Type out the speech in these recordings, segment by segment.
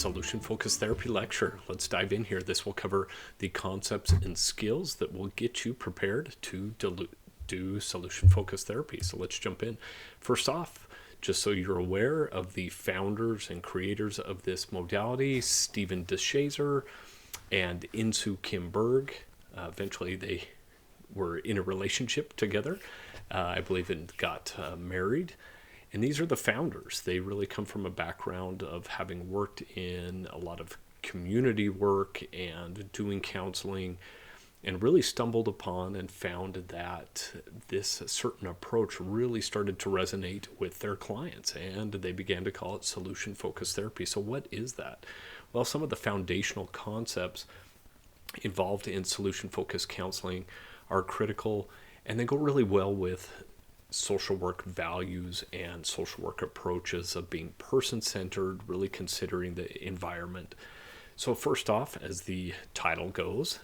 Solution Focused Therapy lecture. Let's dive in here. This will cover the concepts and skills that will get you prepared to do solution focused therapy. So let's jump in. First off, just so you're aware of the founders and creators of this modality, Stephen DeShazer and Insoo Kim Berg. Eventually they were in a relationship together, I believe, and got married. And these are the founders. They really come from a background of having worked in a lot of community work and doing counseling, and really stumbled upon and found that this certain approach really started to resonate with their clients, and they began to call it solution-focused therapy. So what is that? Well, some of the foundational concepts involved in solution-focused counseling are critical, and they go really well with social work values and social work approaches of being person-centered, really considering the environment. So first off, as the title goes,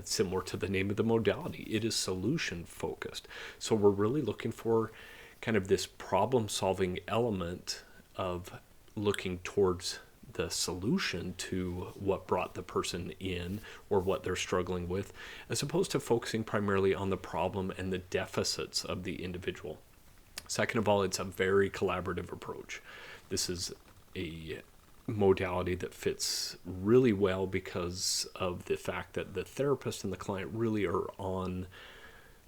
similar to the name of the modality, it is solution-focused. So we're really looking for kind of this problem-solving element of looking towards the solution to what brought the person in or what they're struggling with, as opposed to focusing primarily on the problem and the deficits of the individual. Second of all, it's a very collaborative approach. This is a modality that fits really well because of the fact that the therapist and the client really are on,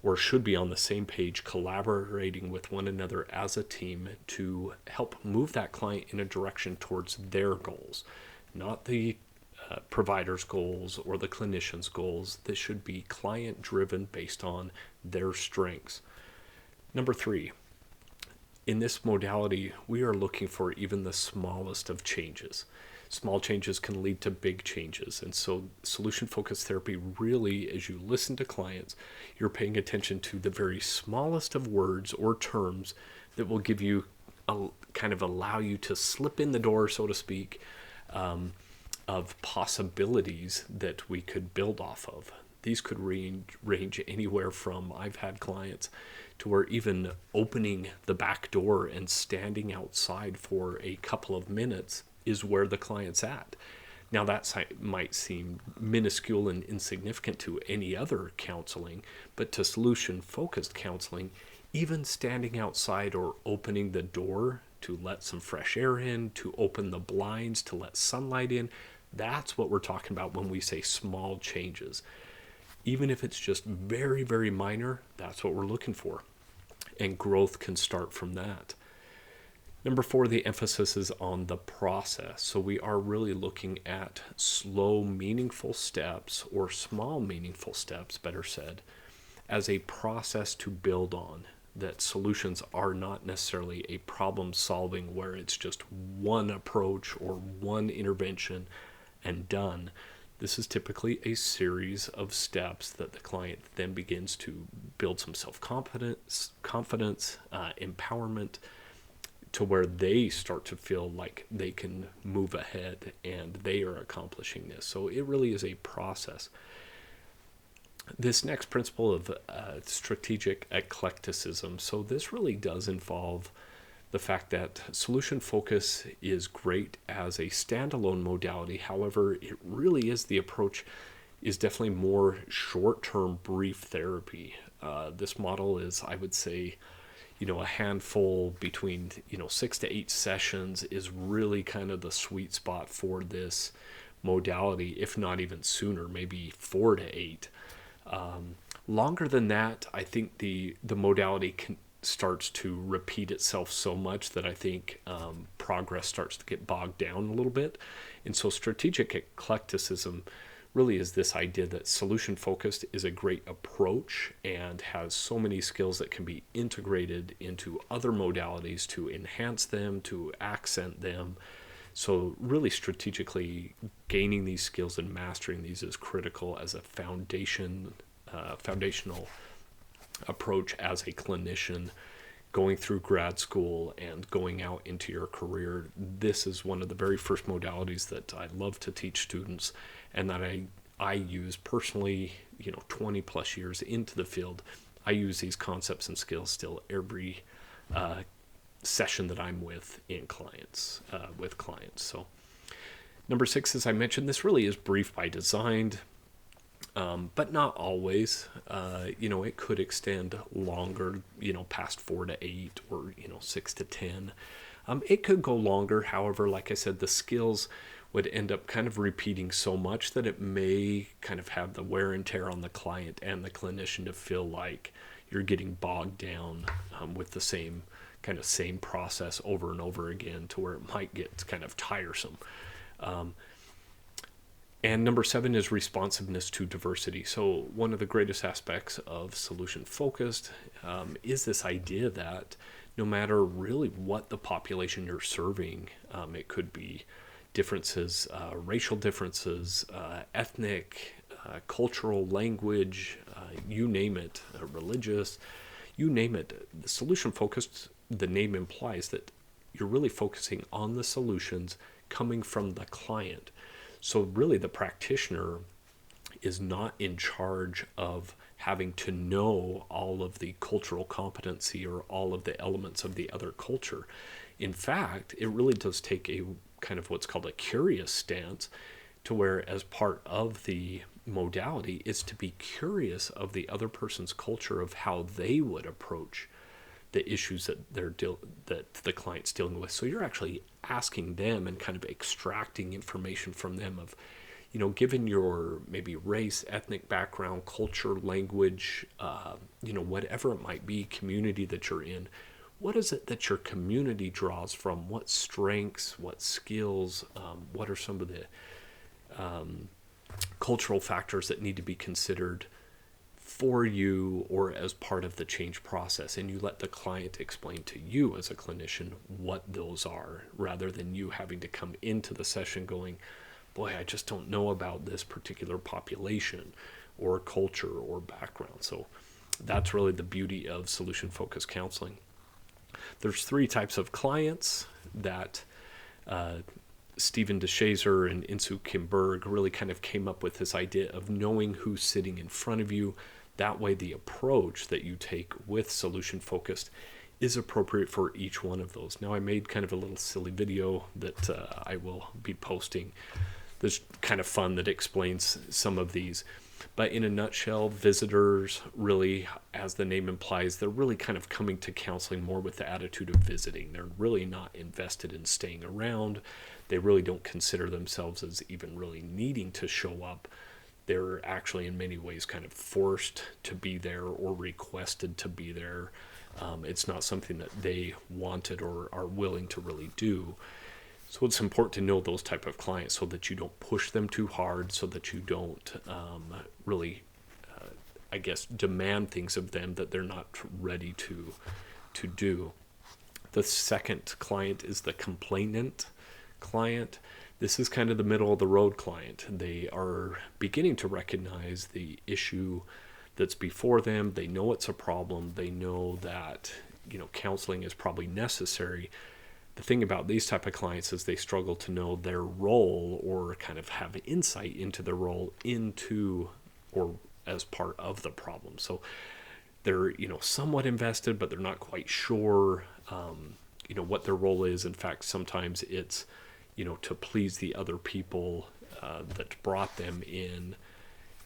or should be on, the same page, collaborating with one another as a team to help move that client in a direction towards their goals, not the provider's goals or the clinician's goals. This should be client driven based on their strengths. Number 3, in this modality, we are looking for even the smallest of changes. Small changes can lead to big changes. And so solution-focused therapy really, as you listen to clients, you're paying attention to the very smallest of words or terms that will give you kind of allow you to slip in the door, so to speak, of possibilities that we could build off of. These could range anywhere from, I've had clients to where even opening the back door and standing outside for a couple of minutes is where the client's at. Now that might seem minuscule and insignificant to any other counseling, but to solution-focused counseling, even standing outside or opening the door to let some fresh air in, to open the blinds to let sunlight in, that's what we're talking about when we say small changes. Even if it's just very, very minor, that's what we're looking for. And growth can start from that. Number 4, the emphasis is on the process. So we are really looking at slow, meaningful steps, or small, meaningful steps, better said, as a process to build on. That solutions are not necessarily a problem solving where it's just one approach or one intervention and done. This is typically a series of steps that the client then begins to build some self-confidence, empowerment, to where they start to feel like they can move ahead and they are accomplishing this. So it really is a process. This next principle of strategic eclecticism. So this really does involve the fact that solution focus is great as a standalone modality. However, it really is, the approach is definitely more short-term brief therapy. This model is, I would say, a handful between 6 to 8 sessions is really kind of the sweet spot for this modality, if not even sooner, maybe 4 to 8. Longer than that, I think the modality starts to repeat itself so much that I think progress starts to get bogged down a little bit. And so strategic eclecticism really is this idea that solution focused is a great approach and has so many skills that can be integrated into other modalities to enhance them, to accent them. So really strategically gaining these skills and mastering these is critical as a foundational approach as a clinician going through grad school and going out into your career. This is one of the very first modalities that I love to teach students, and that I use personally, 20 plus years into the field. I use these concepts and skills still every session that I'm with clients. So Number 6, as I mentioned, this really is brief by design, but not always. It could extend longer, past 4 to 8 or, 6 to 10. It could go longer. However, like I said, the skills would end up kind of repeating so much that it may kind of have the wear and tear on the client and the clinician to feel like you're getting bogged down with the same process over and over again, to where it might get kind of tiresome. And number 7 is responsiveness to diversity. So one of the greatest aspects of solution focused is this idea that no matter really what the population you're serving, it could be differences, racial differences, ethnic, cultural, language, you name it, religious, you name it. The solution focused, the name implies that you're really focusing on the solutions coming from the client. So really the practitioner is not in charge of having to know all of the cultural competency or all of the elements of the other culture. In fact, it really does take a kind of what's called a curious stance, to where as part of the modality is to be curious of the other person's culture, of how they would approach the issues that that the client's dealing with. So you're actually asking them and kind of extracting information from them of, given your maybe race, ethnic background, culture, language, whatever it might be, community that you're in, what is it that your community draws from? What strengths, what skills, what are some of the cultural factors that need to be considered for you or as part of the change process? And you let the client explain to you as a clinician what those are, rather than you having to come into the session going, boy, I just don't know about this particular population or culture or background. So that's really the beauty of solution focused counseling. There's 3 types of clients that Stephen DeShazer and Insoo Kim Berg really kind of came up with, this idea of knowing who's sitting in front of you. That way the approach that you take with solution focused is appropriate for each one of those. Now, I made kind of a little silly video that I will be posting that's kind of fun, that explains some of these. But in a nutshell, visitors really, as the name implies, they're really kind of coming to counseling more with the attitude of visiting. They're really not invested in staying around. They really don't consider themselves as even really needing to show up. They're actually in many ways kind of forced to be there or requested to be there. It's not something that they wanted or are willing to really do. So it's important to know those type of clients, so that you don't push them too hard, so that you don't really, demand things of them that they're not ready to do. The second client is the complainant client. This is kind of the middle of the road client. They are beginning to recognize the issue that's before them. They know it's a problem. They know that, counseling is probably necessary. The thing about these type of clients is they struggle to know their role, or kind of have insight into their role into or as part of the problem. So they're, somewhat invested, but they're not quite sure, what their role is. In fact, sometimes it's, to please the other people that brought them in,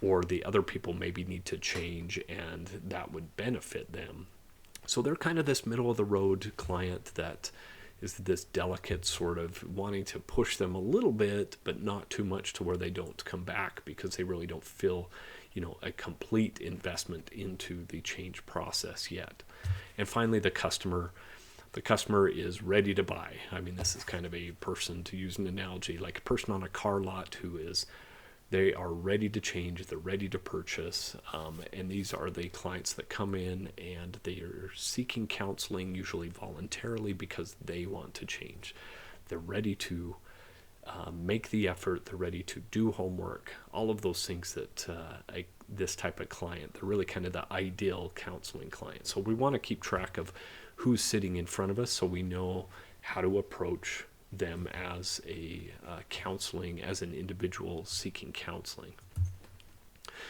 or the other people maybe need to change and that would benefit them. So they're kind of this middle of the road client that is this delicate sort of wanting to push them a little bit, but not too much to where they don't come back, because they really don't feel, a complete investment into the change process yet. And finally, the customer. The customer is ready to buy. I mean, this is kind of a person, to use an analogy, like a person on a car lot they are ready to change, they're ready to purchase, and these are the clients that come in and they are seeking counseling, usually voluntarily, because they want to change. They're ready to make the effort, they're ready to do homework, all of those things that this type of client, they're really kind of the ideal counseling client. So we want to keep track of who's sitting in front of us, so we know how to approach them as a counseling, as an individual seeking counseling.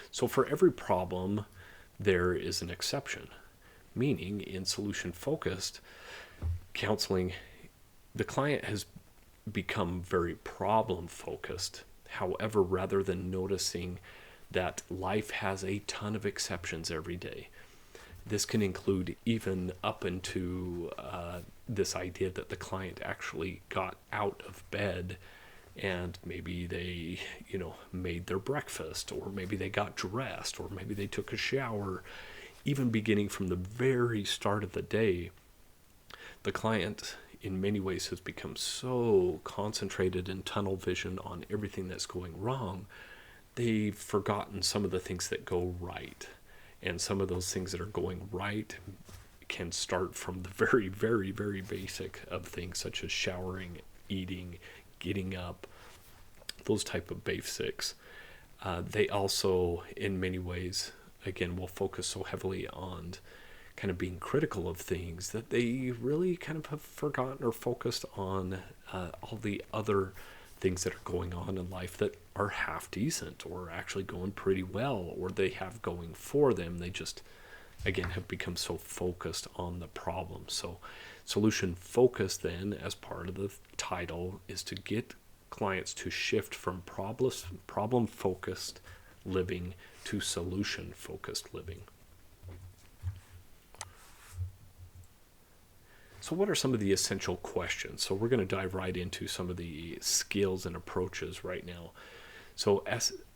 So for every problem, there is an exception, meaning in solution focused counseling, the client has become very problem focused. However, rather than noticing that life has a ton of exceptions every day, this can include even up into this idea that the client actually got out of bed and maybe they, made their breakfast, or maybe they got dressed, or maybe they took a shower. Even beginning from the very start of the day, the client in many ways has become so concentrated in tunnel vision on everything that's going wrong, they've forgotten some of the things that go right. And some of those things that are going right can start from the very, very, very basic of things such as showering, eating, getting up, those type of basics. They also, in many ways, again, will focus so heavily on kind of being critical of things that they really kind of have forgotten or focused on all the other things that are going on in life that are half decent or actually going pretty well, or they have going for them. They just, again, have become so focused on the problem. So solution focus then, as part of the title, is to get clients to shift from problem focused living to solution focused living. So what are some of the essential questions? So we're going to dive right into some of the skills and approaches right now. So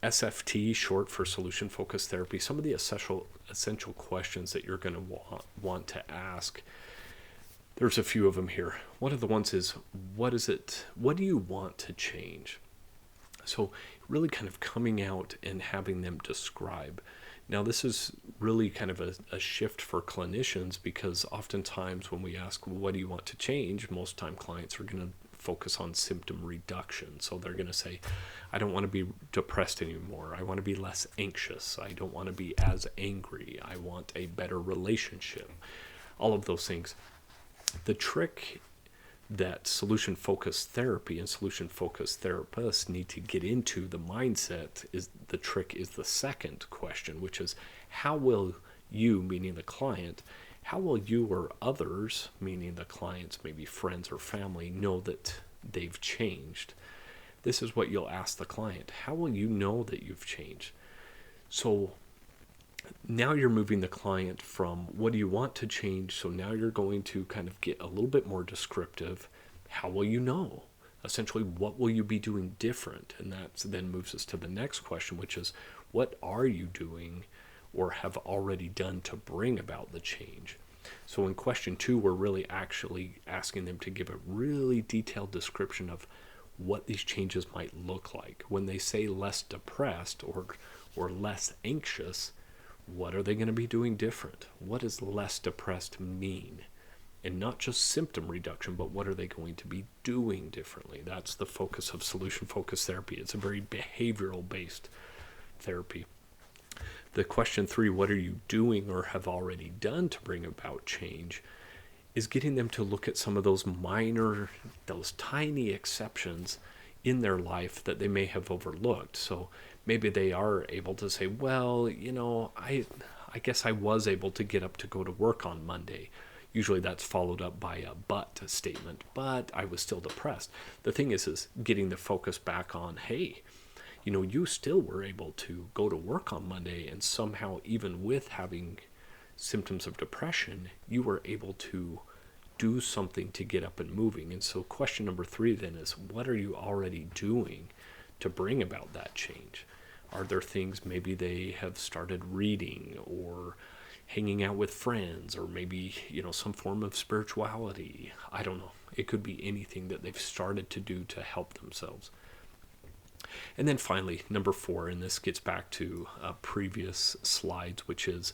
SFT, short for solution focused therapy, some of the essential questions that you're going to want to ask. There's a few of them here. One of the ones is, what do you want to change? So really kind of coming out and having them describe. Now, this is really kind of a shift for clinicians, because oftentimes when we ask, well, what do you want to change? Most time clients are going to focus on symptom reduction. So they're going to say, I don't want to be depressed anymore. I want to be less anxious. I don't want to be as angry. I want a better relationship. All of those things. The trick that solution-focused therapy and solution-focused therapists need to get into the mindset is the second question, which is, how will you, meaning the client, how will you or others, meaning the clients, maybe friends or family, know that they've changed? This is what you'll ask the client. How will you know that you've changed? So now you're moving the client from what do you want to change, so now you're going to kind of get a little bit more descriptive. How will you know? Essentially, what will you be doing different? And that then moves us to the next question, which is, what are you doing or have already done to bring about the change? So in question 2, we're really actually asking them to give a really detailed description of what these changes might look like. When they say less depressed or less anxious, what are they going to be doing different? What does less depressed mean? And not just symptom reduction, but what are they going to be doing differently? That's the focus of solution-focused therapy. It's a very behavioral-based therapy. The question 3, what are you doing or have already done to bring about change, is getting them to look at some of those tiny exceptions in their life that they may have overlooked. So maybe they are able to say, well, I guess I was able to get up to go to work on Monday. Usually that's followed up by a but statement, but I was still depressed. The thing is getting the focus back on, hey, you still were able to go to work on Monday, and somehow, even with having symptoms of depression, you were able to do something to get up and moving. And so question number 3 then is, what are you already doing to bring about that change? Are there things maybe they have started reading or hanging out with friends, or maybe, some form of spirituality? I don't know. It could be anything that they've started to do to help themselves. And then finally, number 4, and this gets back to previous slides, which is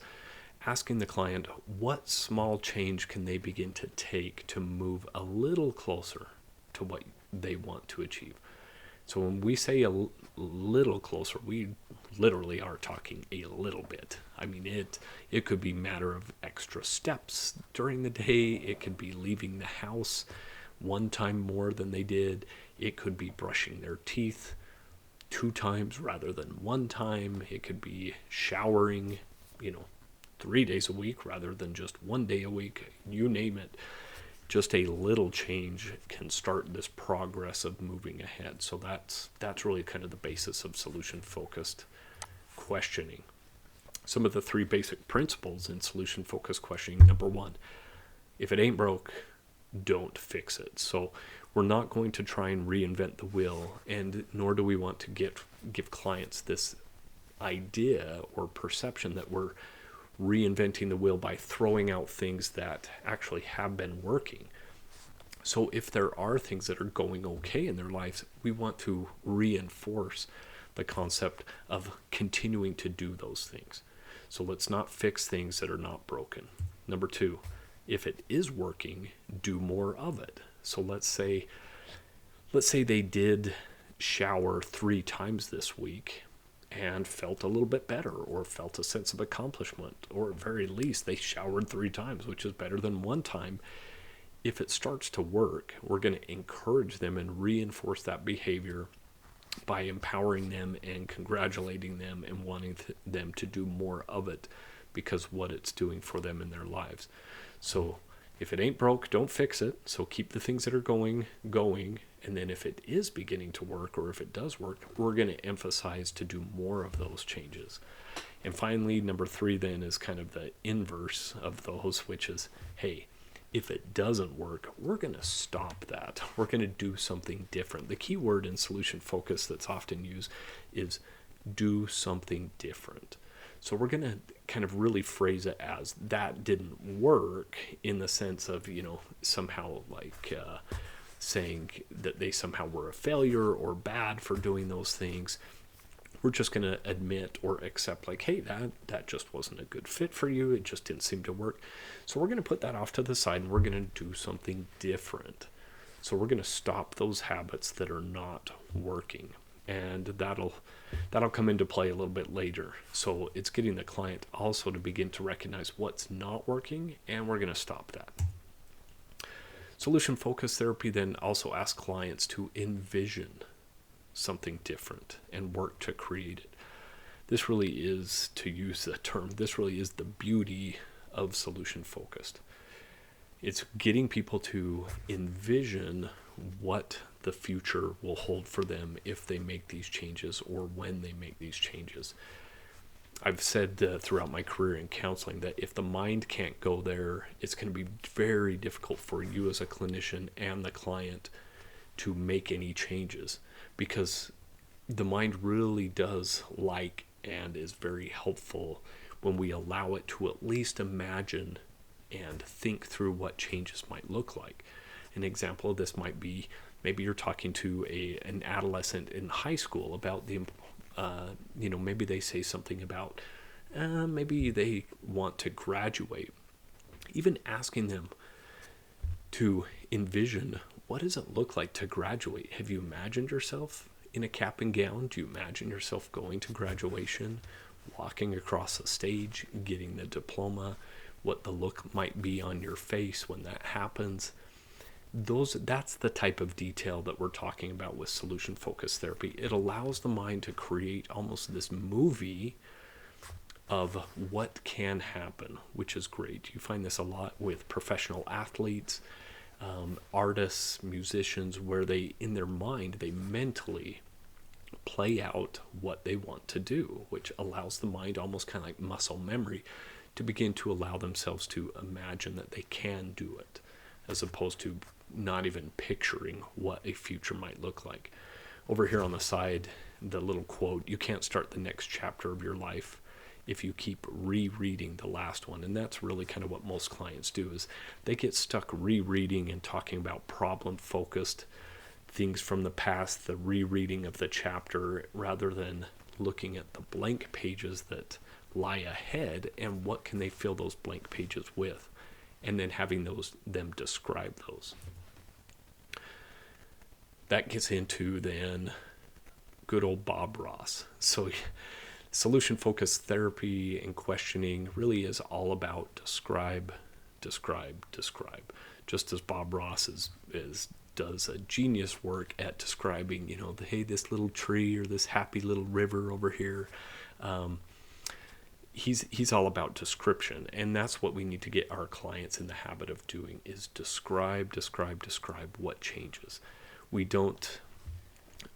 asking the client, what small change can they begin to take to move a little closer to what they want to achieve? So when we say a little closer, we literally are talking a little bit. I mean, it could be a matter of extra steps during the day. It could be leaving the house one time more than they did. It could be brushing their teeth 2 times rather than 1 time. It could be showering, 3 days a week rather than just 1 day a week. You name it. just a little change can start this progress of moving ahead. So that's really kind of the basis of solution focused questioning. Some of the three basic principles in solution focused questioning. Number one, if it ain't broke, don't fix it. So we're not going to try and reinvent the wheel, and nor do we want to give clients this idea or perception that we're reinventing the wheel by throwing out things that actually have been working. So if there are things that are going okay in their lives, we want to reinforce the concept of continuing to do those things. So let's not fix things that are not broken. Number two, if it is working, do more of it. So let's say they did shower 3 times this week and felt a little bit better, or felt a sense of accomplishment, or at very least they showered 3 times, which is better than 1 time. If it starts to work, we're going to encourage them and reinforce that behavior by empowering them and congratulating them and wanting them to do more of it because what it's doing for them in their lives. So if it ain't broke, don't fix it. So keep the things that are going. And then if it is beginning to work, or if it does work, we're going to emphasize to do more of those changes. And finally, number 3 then is kind of the inverse of those, which is, hey, if it doesn't work, we're going to stop that. We're going to do something different. The key word in solution focus that's often used is do something different. So we're going to kind of really phrase it as that didn't work, in the sense of, somehow like saying that they somehow were a failure or bad for doing those things. We're just going to admit or accept, like, hey, that just wasn't a good fit for you. It just didn't seem to work. So we're going to put that off to the side, and we're going to do something different. So we're going to stop those habits that are not working. And that'll come into play a little bit later. So it's getting the client also to begin to recognize what's not working, and we're going to stop that. Solution focused therapy then also asks clients to envision something different and work to create it. This really is, to use the term, this really is the beauty of solution focused. It's getting people to envision what the future will hold for them if they make these changes, or when they make these changes. I've said throughout my career in counseling that if the mind can't go there, it's going to be very difficult for you as a clinician and the client to make any changes, because the mind really does like and is very helpful when we allow it to at least imagine and think through what changes might look like. An example of this might be, maybe you're talking to an adolescent in high school about maybe they say something about maybe they want to graduate. Even asking them to envision, what does it look like to graduate? Have you imagined yourself in a cap and gown? Do you imagine yourself going to graduation, walking across the stage, getting the diploma, what the look might be on your face when that happens? That's the type of detail that we're talking about with solution focused therapy. It allows the mind to create almost this movie of what can happen, which is great. You find this a lot with professional athletes, artists, musicians, where they, in their mind, they mentally play out what they want to do, which allows the mind, almost kind of like muscle memory, to begin to allow themselves to imagine that they can do it, as opposed to not even picturing what a future might look like. Over here on the side, the little quote, you can't start the next chapter of your life if you keep rereading the last one. And that's really kind of what most clients do, is they get stuck rereading and talking about problem-focused things from the past, the rereading of the chapter, rather than looking at the blank pages that lie ahead and what can they fill those blank pages with, and then having them describe those. That gets into then good old Bob Ross. So solution-focused therapy and questioning really is all about describe. Just as Bob Ross does a genius work at describing, hey, this little tree or this happy little river over here. he's all about description, and that's what we need to get our clients in the habit of doing, is describe what changes. We don't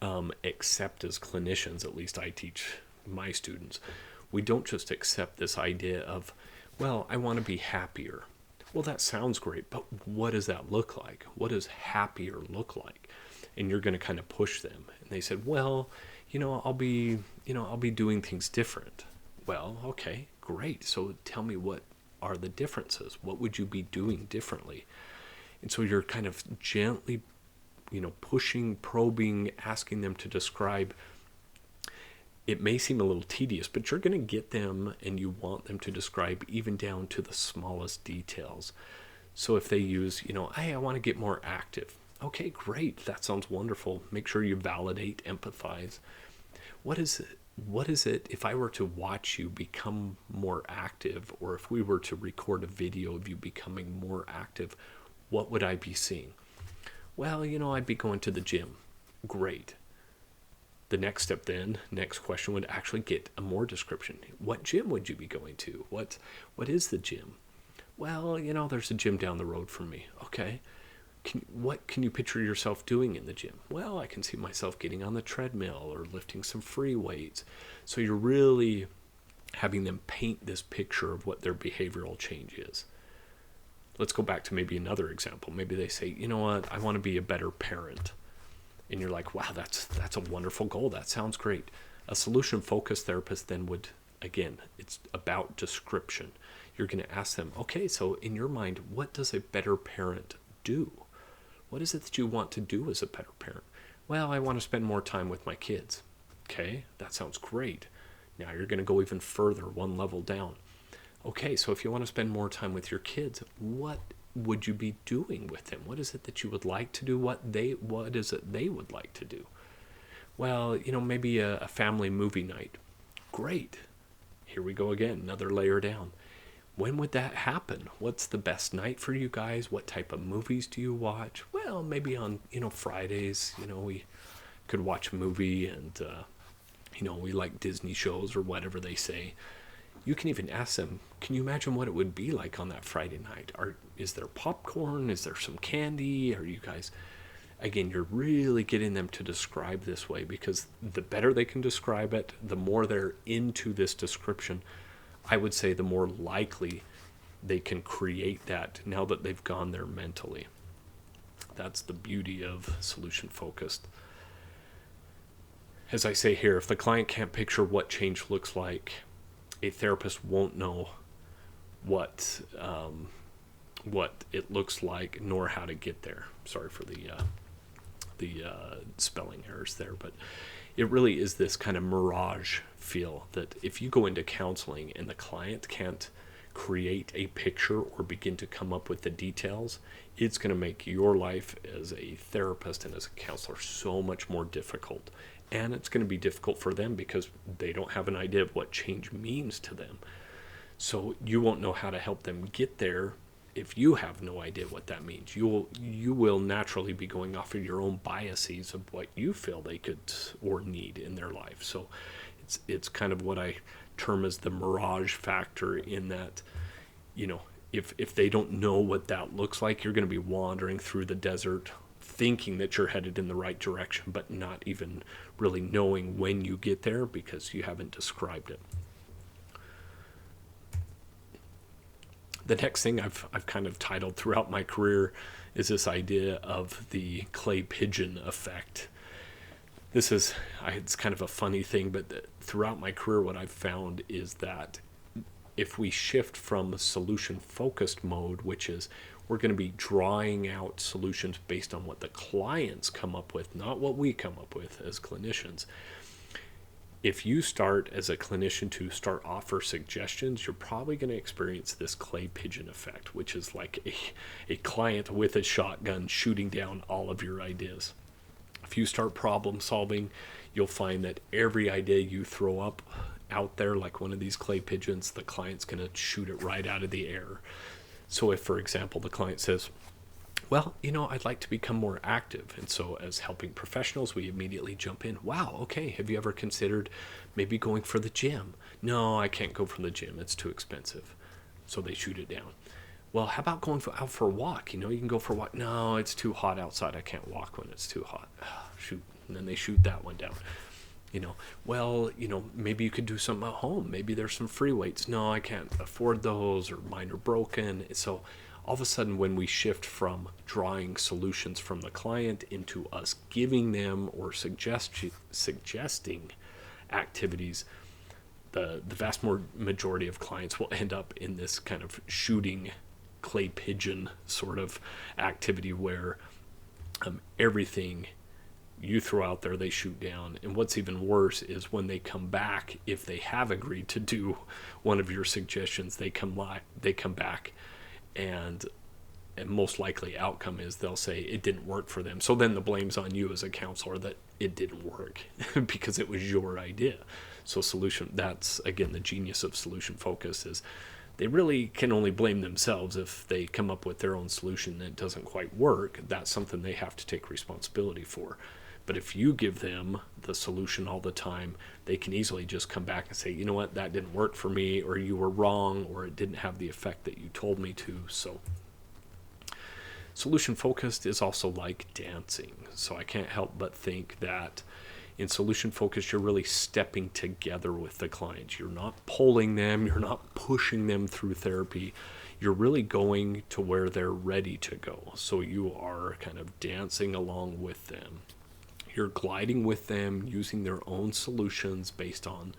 accept, as clinicians, at least I teach my students, we don't just accept this idea of, well, I want to be happier. Well, that sounds great, but what does that look like? What does happier look like? And you're going to kind of push them. And they said, well, I'll be doing things different. Well, okay, great. So tell me, what are the differences? What would you be doing differently? And so you're kind of gently, pushing, probing, asking them to describe. It may seem a little tedious, but you're going to get them, and you want them to describe even down to the smallest details. So if they use, hey, I want to get more active. Okay, great. That sounds wonderful. Make sure you validate, empathize. What is it if I were to watch you become more active, or if we were to record a video of you becoming more active, what would I be seeing? Well, I'd be going to the gym. Great. The next step then, next question, would actually get a more description. What gym would you be going to? What is the gym? Well, there's a gym down the road from me. Okay. What can you picture yourself doing in the gym? Well, I can see myself getting on the treadmill or lifting some free weights. So you're really having them paint this picture of what their behavioral change is. Let's go back to maybe another example. Maybe they say, you know what, I want to be a better parent. And you're like, wow, that's a wonderful goal. That sounds great. A solution-focused therapist then would, again, it's about description. You're going to ask them, okay, so in your mind, what does a better parent do? What is it that you want to do as a better parent? Well, I want to spend more time with my kids. Okay, that sounds great. Now you're going to go even further, one level down. Okay, so if you want to spend more time with your kids, what would you be doing with them? What is it that you would like to do? What is it they would like to do? Well, maybe a family movie night. Great. Here we go again, another layer down. When would that happen? What's the best night for you guys? What type of movies do you watch? Well, maybe on, Fridays, we could watch a movie, and, we like Disney shows or whatever they say. You can even ask them, can you imagine what it would be like on that Friday night? Is there popcorn? Is there some candy? Are you guys... Again, you're really getting them to describe this way, because the better they can describe it, the more they're into this description, I would say the more likely they can create that now that they've gone there mentally. That's the beauty of solution-focused. As I say here, if the client can't picture what change looks like, a therapist won't know what it looks like, nor how to get there. Sorry for the spelling errors there, but it really is this kind of mirage feel that if you go into counseling and the client can't create a picture or begin to come up with the details, it's going to make your life as a therapist and as a counselor so much more difficult. And it's going to be difficult for them because they don't have an idea of what change means to them. So you won't know how to help them get there if you have no idea what that means. You will naturally be going off of your own biases of what you feel they could or need in their life. So it's kind of what I term as the mirage factor, in that, if they don't know what that looks like, you're going to be wandering through the desert thinking that you're headed in the right direction, but not even really knowing when you get there because you haven't described it. The next thing I've kind of titled throughout my career is this idea of the clay pigeon effect. It's kind of a funny thing, but throughout my career, what I've found is that if we shift from solution-focused mode, which is we're going to be drawing out solutions based on what the clients come up with, not what we come up with as clinicians. If you start as a clinician to offer suggestions, you're probably going to experience this clay pigeon effect, which is like a client with a shotgun shooting down all of your ideas. If you start problem solving, you'll find that every idea you throw up out there, like one of these clay pigeons, the client's going to shoot it right out of the air. So if, for example, the client says, Well, I'd like to become more active. And so, as helping professionals, we immediately jump in. Wow, okay, have you ever considered maybe going for the gym? No, I can't go for the gym, it's too expensive. So, they shoot it down. Well, how about going out for a walk? You can go for a walk. No, it's too hot outside. I can't walk when it's too hot. Shoot. And then they shoot that one down. Well, maybe you could do something at home. Maybe there's some free weights. No, I can't afford those, or mine are broken. So all of a sudden, when we shift from drawing solutions from the client into us giving them or suggesting activities, the vast majority of clients will end up in this kind of shooting clay pigeon sort of activity where everything you throw out there, they shoot down. And what's even worse is when they come back, if they have agreed to do one of your suggestions, they come back, and most likely outcome is they'll say it didn't work for them. So then the blame's on you as a counselor that it didn't work because it was your idea. So that's again the genius of solution focus, is they really can only blame themselves if they come up with their own solution that doesn't quite work. That's something they have to take responsibility for. But if you give them the solution all the time, they can easily just come back and say, you know what, that didn't work for me, or you were wrong, or it didn't have the effect that you told me to. So solution focused is also like dancing. So I can't help but think that in solution focused, you're really stepping together with the client. You're not pulling them, you're not pushing them through therapy. You're really going to where they're ready to go. So you are kind of dancing along with them. You're gliding with them, using their own solutions based on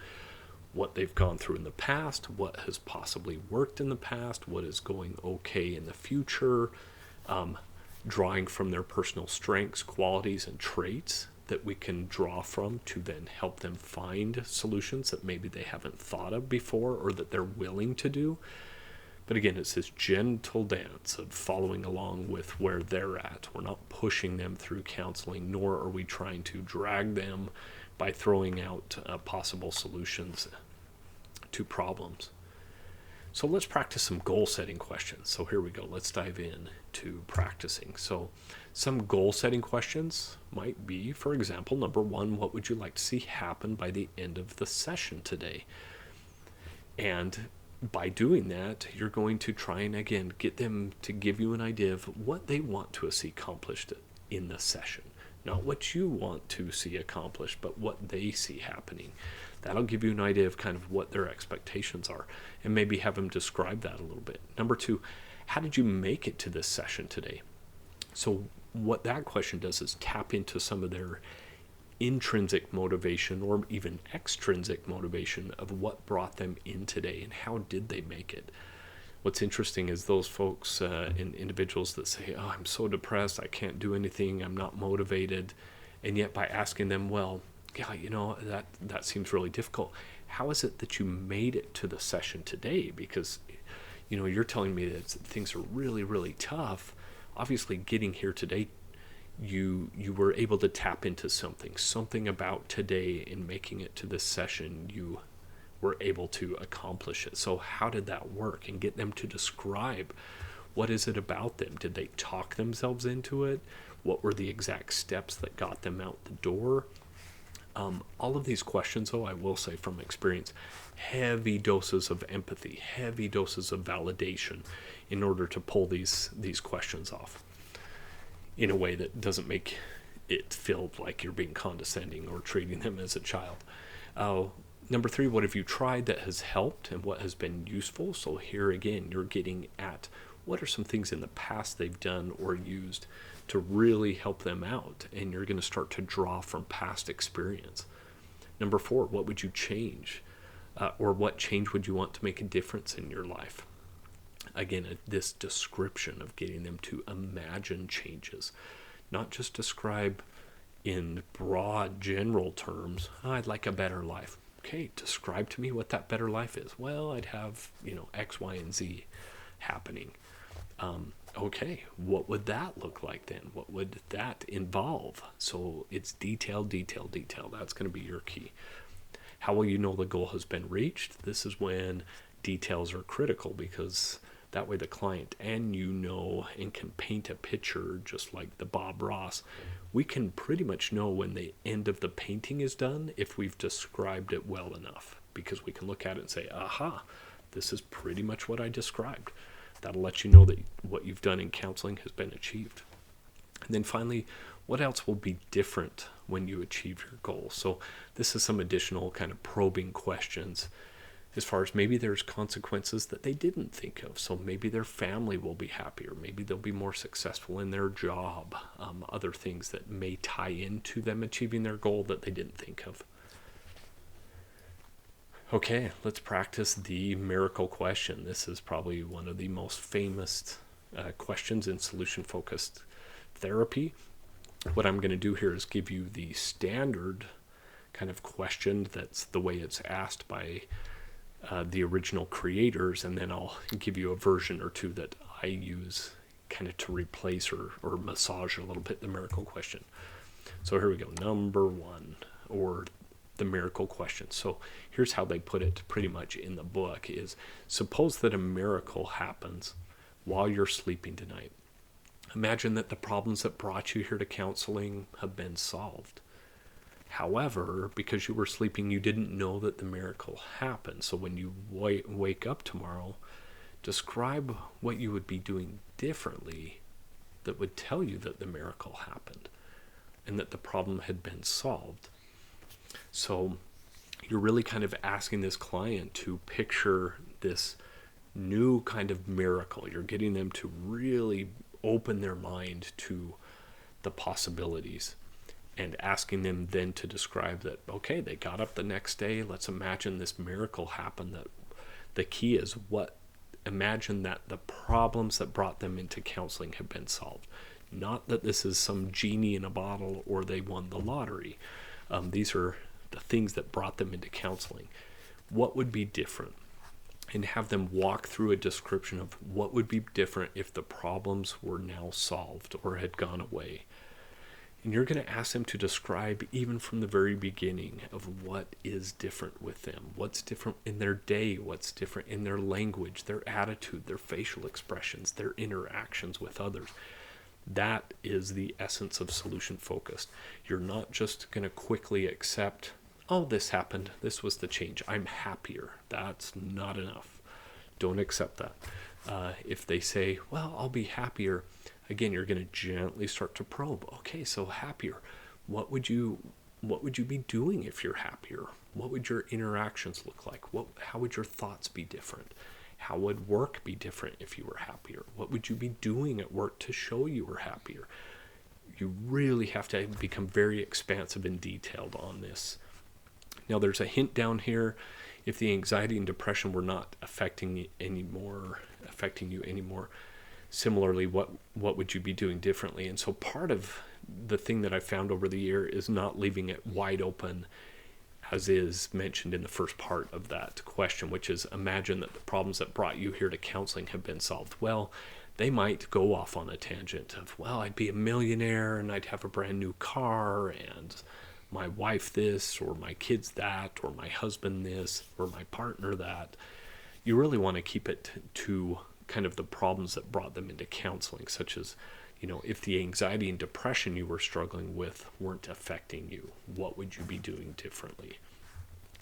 what they've gone through in the past, what has possibly worked in the past, what is going okay in the future, drawing from their personal strengths, qualities, and traits that we can draw from to then help them find solutions that maybe they haven't thought of before or that they're willing to do. But again, it's this gentle dance of following along with where they're at. We're not pushing them through counseling, nor are we trying to drag them by throwing out possible solutions to problems. So let's practice some goal setting questions. So here we go. Let's dive in to practicing. So some goal setting questions might be, for example, number one, what would you like to see happen by the end of the session today? And by doing that, you're going to try and, again, get them to give you an idea of what they want to see accomplished in the session. Not what you want to see accomplished, but what they see happening. That'll give you an idea of kind of what their expectations are, and maybe have them describe that a little bit. Number two, how did you make it to this session today? So what that question does is tap into some of their intrinsic motivation or even extrinsic motivation of what brought them in today and how did they make it. What's interesting is those folks individuals that say, oh, I'm so depressed, I can't do anything, I'm not motivated, and yet by asking them, well, yeah, that seems really difficult. How is it that you made it to the session today? Because you're telling me that things are really, really tough. Obviously getting here today, you were able to tap into something about today, in making it to this session, you were able to accomplish it. So how did that work? And get them to describe, what is it about them? Did they talk themselves into it? What were the exact steps that got them out the door? All of these questions, though, I will say from experience, heavy doses of empathy, heavy doses of validation in order to pull these questions off in a way that doesn't make it feel like you're being condescending or treating them as a child. Number three, what have you tried that has helped and what has been useful? So here again, you're getting at what are some things in the past they've done or used to really help them out, and you're going to start to draw from past experience. Number four, what would you change? Or what change would you want to make a difference in your life? Again, this description of getting them to imagine changes, not just describe in broad general terms, I'd like a better life. Okay, describe to me what that better life is. Well, I'd have, X, Y, and Z happening. Okay, what would that look like then? What would that involve? So it's detail. That's going to be your key. How will you know the goal has been reached? This is when details are critical, because That way the client and and can paint a picture just like the Bob Ross. We can pretty much know when the end of the painting is done if we've described it well enough, because we can look at it and say, aha, this is pretty much what I described. That'll let you know that what you've done in counseling has been achieved. And then finally, what else will be different when you achieve your goal? So this is some additional kind of probing questions as far as maybe there's consequences that they didn't think of. So maybe their family will be happier. Maybe they'll be more successful in their job. Other things that may tie into them achieving their goal that they didn't think of. Okay, let's practice the miracle question. This is probably one of the most famous questions in solution-focused therapy. What I'm going to do here is give you the standard kind of question that's the way it's asked by the original creators, and then I'll give you a version or two that I use kind of to replace or massage a little bit the miracle question. So here we go. Number one, or the miracle question. So here's how they put it pretty much in the book is, suppose that a miracle happens while you're sleeping tonight. Imagine that the problems that brought you here to counseling have been solved. However, because you were sleeping, you didn't know that the miracle happened. So when you wake up tomorrow, describe what you would be doing differently that would tell you that the miracle happened and that the problem had been solved. So you're really kind of asking this client to picture this new kind of miracle. You're getting them to really open their mind to the possibilities, and asking them then to describe that, okay, they got up the next day, let's imagine this miracle happened. That the key is imagine that the problems that brought them into counseling have been solved. Not that this is some genie in a bottle or they won the lottery. These are the things that brought them into counseling. What would be different? And have them walk through a description of what would be different if the problems were now solved or had gone away. And you're going to ask them to describe, even from the very beginning, of what is different with them. What's different in their day, what's different in their language, their attitude, their facial expressions, their interactions with others. That is the essence of solution focused. You're not just going to quickly accept, oh, this happened, this was the change, I'm happier. That's not enough. Don't accept that. If they say, well, I'll be happier, again, you're going to gently start to probe. Okay, so happier. What would you be doing if you're happier? What would your interactions look like? How would your thoughts be different? How would work be different if you were happier? What would you be doing at work to show you were happier? You really have to become very expansive and detailed on this. Now, there's a hint down here. If the anxiety and depression were not affecting you anymore, similarly, what would you be doing differently? And so part of the thing that I found over the year is not leaving it wide open, as is mentioned in the first part of that question, which is imagine that the problems that brought you here to counseling have been solved. Well, they might go off on a tangent of, well, I'd be a millionaire and I'd have a brand new car and my wife this, or my kids that, or my husband this, or my partner that. You really want to keep it to kind of the problems that brought them into counseling, such as, if the anxiety and depression you were struggling with weren't affecting you, what would you be doing differently?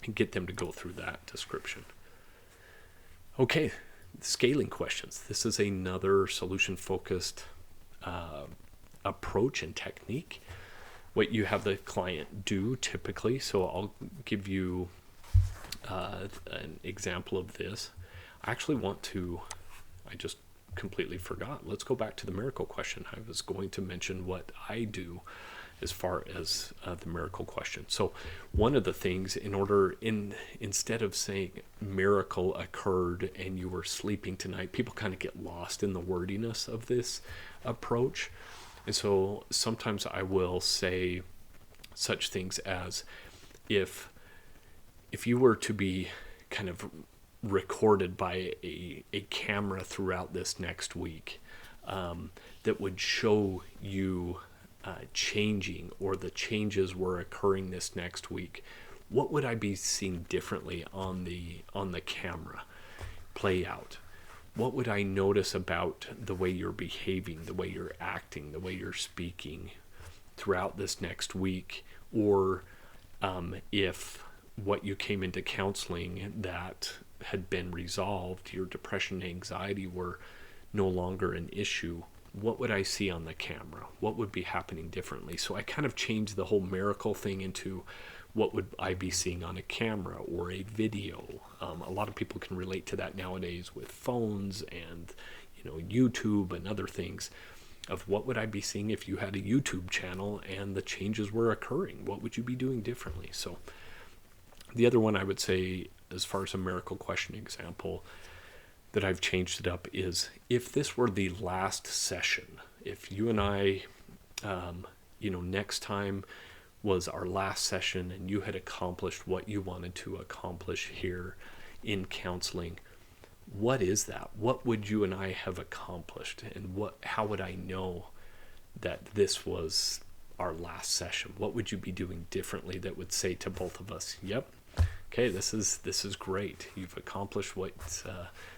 And get them to go through that description. Okay, scaling questions. This is another solution-focused approach and technique. What you have the client do typically, so I'll give you an example of this. I just completely forgot. Let's go back to the miracle question. I was going to mention what I do as far as the miracle question. So one of the things, instead of saying miracle occurred and you were sleeping tonight, people kind of get lost in the wordiness of this approach. And so sometimes I will say such things as, if you were to be kind of recorded by a camera throughout this next week, that would show you changing, or the changes were occurring this next week, what would I be seeing differently on the camera play out? What would I notice about the way you're behaving, the way you're acting, the way you're speaking throughout this next week? Or if what you came into counseling that had been resolved, your depression and anxiety were no longer an issue, what would I see on the camera? What would be happening differently? So I kind of changed the whole miracle thing into what would I be seeing on a camera or a video. A lot of people can relate to that nowadays with phones and YouTube and other things, of what would I be seeing if you had a YouTube channel and the changes were occurring? What would you be doing differently? So the other one I would say, as far as a miracle question example that I've changed it up, is if this were the last session, if you and I, next time was our last session and you had accomplished what you wanted to accomplish here in counseling, what is that? What would you and I have accomplished? And how would I know that this was our last session? What would you be doing differently that would say to both of us, yep, okay, this is great. You've accomplished what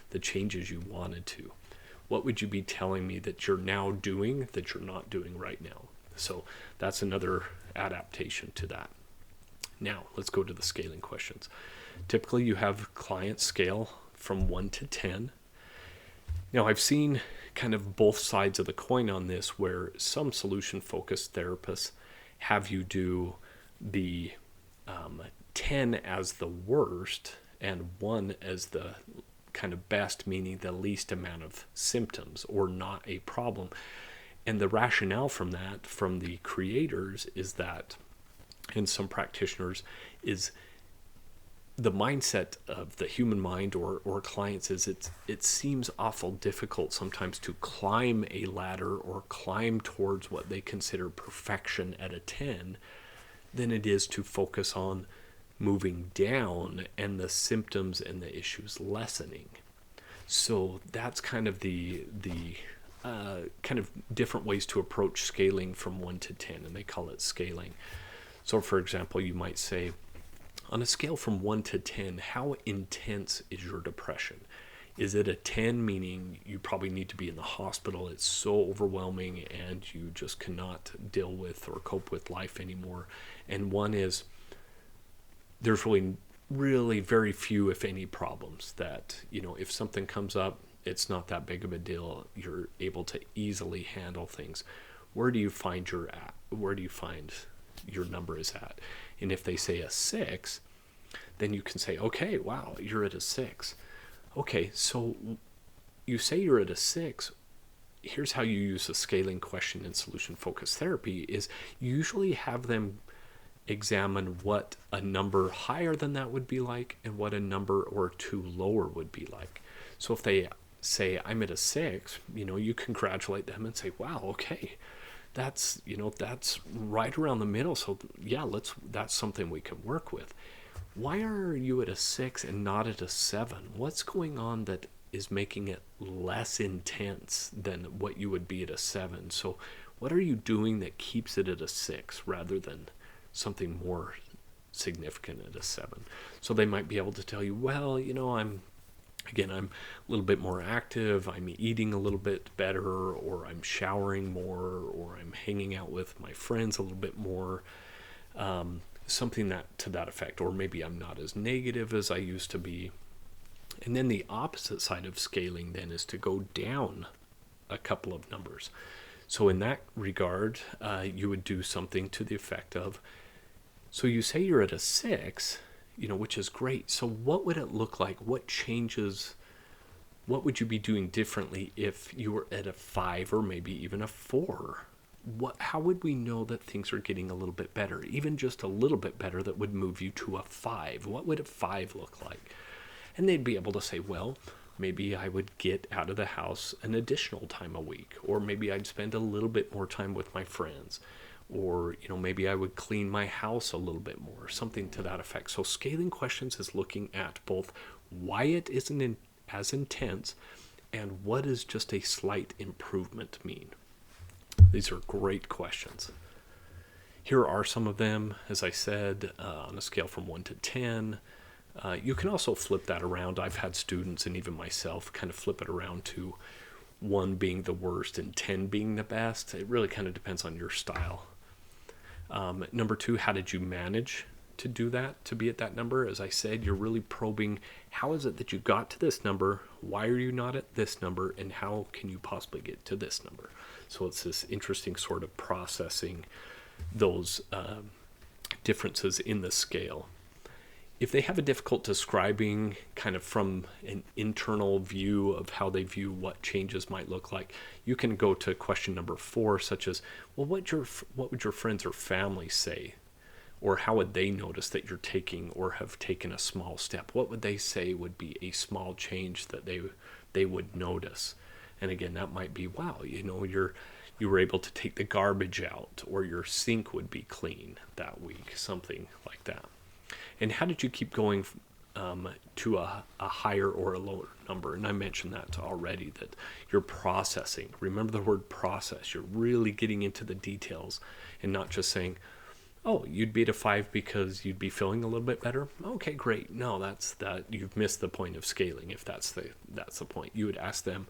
the changes you wanted to. What would you be telling me that you're now doing that you're not doing right now? So that's another adaptation to that. Now, let's go to the scaling questions. Typically, you have clients scale from 1 to 10. Now, I've seen kind of both sides of the coin on this, where some solution-focused therapists have you do the 10 as the worst and 1 as the kind of best, meaning the least amount of symptoms or not a problem. And the rationale from that, from the creators, is that, and some practitioners, is the mindset of the human mind or clients is it seems awful difficult sometimes to climb a ladder or climb towards what they consider perfection at a 10 than it is to focus on moving down and the symptoms and the issues lessening. So that's kind of the kind of different ways to approach scaling from 1 to 10, and they call it scaling. So for example, you might say, on a scale from 1 to 10, how intense is your depression? Is it a 10, meaning you probably need to be in the hospital, it's so overwhelming and you just cannot deal with or cope with life anymore? And 1 is, there's really very few, if any, problems that, if something comes up, it's not that big of a deal. You're able to easily handle things. Where do you find your number is at? And if they say a 6, then you can say, okay, wow, you're at a 6. Okay, so you say you're at a 6. Here's how you use the scaling question in solution-focused therapy is you usually have them examine what a number higher than that would be like and what a number or 2 lower would be like. So if they say, I'm at a 6, you congratulate them and say, wow, okay, that's right around the middle. So yeah, that's something we can work with. Why are you at a 6 and not at a 7? What's going on that is making it less intense than what you would be at a 7? So what are you doing that keeps it at a 6 rather than something more significant at a 7? So they might be able to tell you, well, I'm a little bit more active, I'm eating a little bit better, or I'm showering more, or I'm hanging out with my friends a little bit more, something to that effect. Or maybe I'm not as negative as I used to be. And then the opposite side of scaling then is to go down a couple of numbers. So in that regard, you would do something to the effect of, so you say you're at a 6, which is great. So what would it look like? What changes, what would you be doing differently if you were at a 5 or maybe even a 4? How would we know that things are getting a little bit better, even just a little bit better, that would move you to a 5? What would a 5 look like? And they'd be able to say, well, maybe I would get out of the house an additional time a week, or maybe I'd spend a little bit more time with my friends, or maybe I would clean my house a little bit more, something to that effect. So scaling questions is looking at both why it isn't as intense and what does just a slight improvement mean. These are great questions. Here are some of them. As I said, on a scale from 1 to 10, You can also flip that around. I've had students and even myself kind of flip it around to 1 being the worst and 10 being the best. It really kind of depends on your style. Number 2, how did you manage to do that, to be at that number? As I said, you're really probing, how is it that you got to this number? Why are you not at this number? And how can you possibly get to this number? So it's this interesting sort of processing those differences in the scale. If they have a difficult describing kind of from an internal view of how they view what changes might look like, you can go to question number 4, such as, well, what would your friends or family say? Or how would they notice that you're taking or have taken a small step? What would they say would be a small change that they would notice? And again, that might be, wow, you were able to take the garbage out, or your sink would be clean that week, something like that. And how did you keep going to a higher or a lower number? And I mentioned that already, that you're processing. Remember the word process. You're really getting into the details and not just saying, oh, you'd be at a 5 because you'd be feeling a little bit better. Okay, great. No, that you've missed the point of scaling. If that's the point, you would ask them,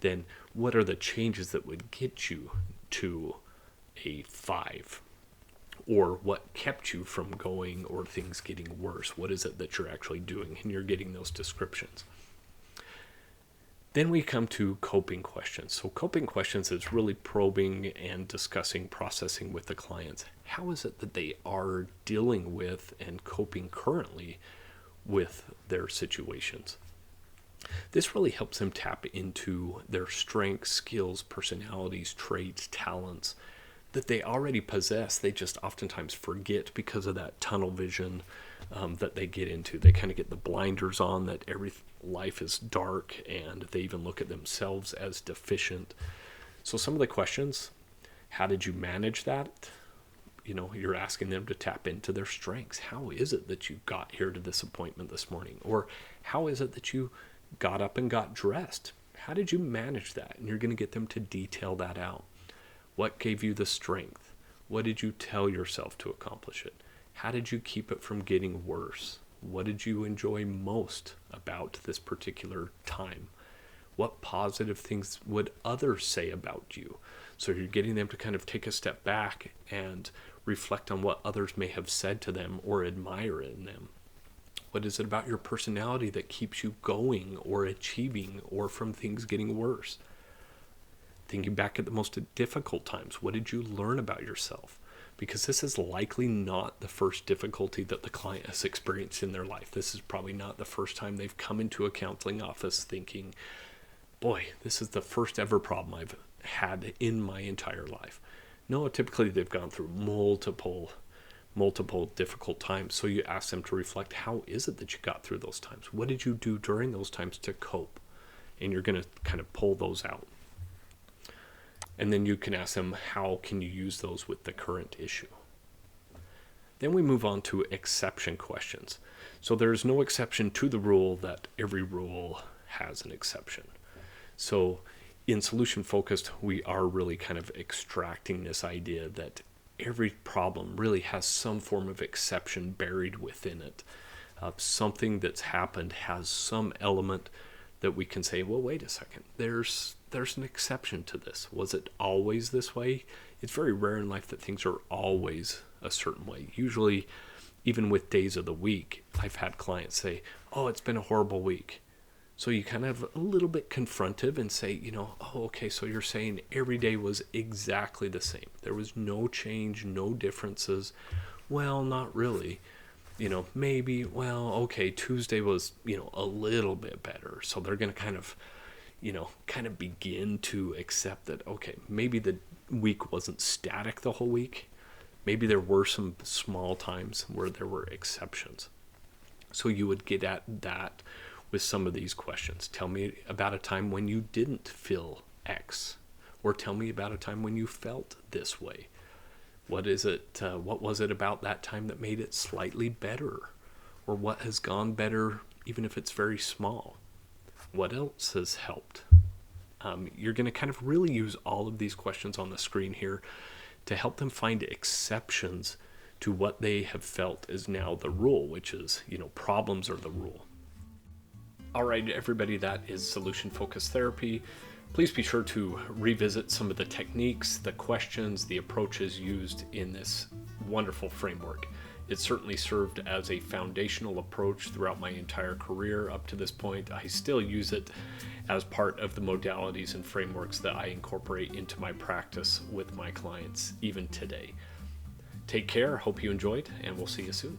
then what are the changes that would get you to a 5? Or what kept you from going, or things getting worse? What is it that you're actually doing? And you're getting those descriptions. Then we come to coping questions. So coping questions is really probing and discussing, processing with the clients. How is it that they are dealing with and coping currently with their situations? This really helps them tap into their strengths, skills, personalities, traits, talents that they already possess. They just oftentimes forget because of that tunnel vision that they get into. They kind of get the blinders on that life is dark, and they even look at themselves as deficient. So some of the questions, how did you manage that? You're asking them to tap into their strengths. How is it that you got here to this appointment this morning? Or how is it that you got up and got dressed? How did you manage that? And you're going to get them to detail that out. What gave you the strength? What did you tell yourself to accomplish it? How did you keep it from getting worse? What did you enjoy most about this particular time? What positive things would others say about you? So you're getting them to kind of take a step back and reflect on what others may have said to them or admire in them. What is it about your personality that keeps you going or achieving, or from things getting worse? Thinking back at the most difficult times, what did you learn about yourself? Because this is likely not the first difficulty that the client has experienced in their life. This is probably not the first time they've come into a counseling office thinking, boy, this is the first ever problem I've had in my entire life. No, typically they've gone through multiple difficult times. So you ask them to reflect, how is it that you got through those times? What did you do during those times to cope? And you're going to kind of pull those out. And then you can ask them, how can you use those with the current issue? Then we move on to exception questions. So there's no exception to the rule that every rule has an exception. So in solution focused, we are really kind of extracting this idea that every problem really has some form of exception buried within it. Something that's happened has some element that we can say, well, wait a second, there's an exception to this. Was it always this way? It's very rare in life that things are always a certain way. Usually, even with days of the week, I've had clients say, oh, it's been a horrible week. So you kind of a little bit confrontive and say, oh, okay, so you're saying every day was exactly the same. There was no change, no differences. Well, not really. Maybe, well, okay, Tuesday was, a little bit better. So they're going to kind of begin to accept that, okay, maybe the week wasn't static the whole week. Maybe there were some small times where there were exceptions. So you would get at that with some of these questions. Tell me about a time when you didn't feel X, or tell me about a time when you felt this way. What was it about that time that made it slightly better? Or what has gone better, even if it's very small? What else has helped? You're going to kind of really use all of these questions on the screen here to help them find exceptions to what they have felt is now the rule, which is, problems are the rule. All right, everybody, that is solution focused therapy. Please be sure to revisit some of the techniques, the questions, the approaches used in this wonderful framework. It certainly served as a foundational approach throughout my entire career up to this point. I still use it as part of the modalities and frameworks that I incorporate into my practice with my clients even today. Take care, hope you enjoyed, and we'll see you soon.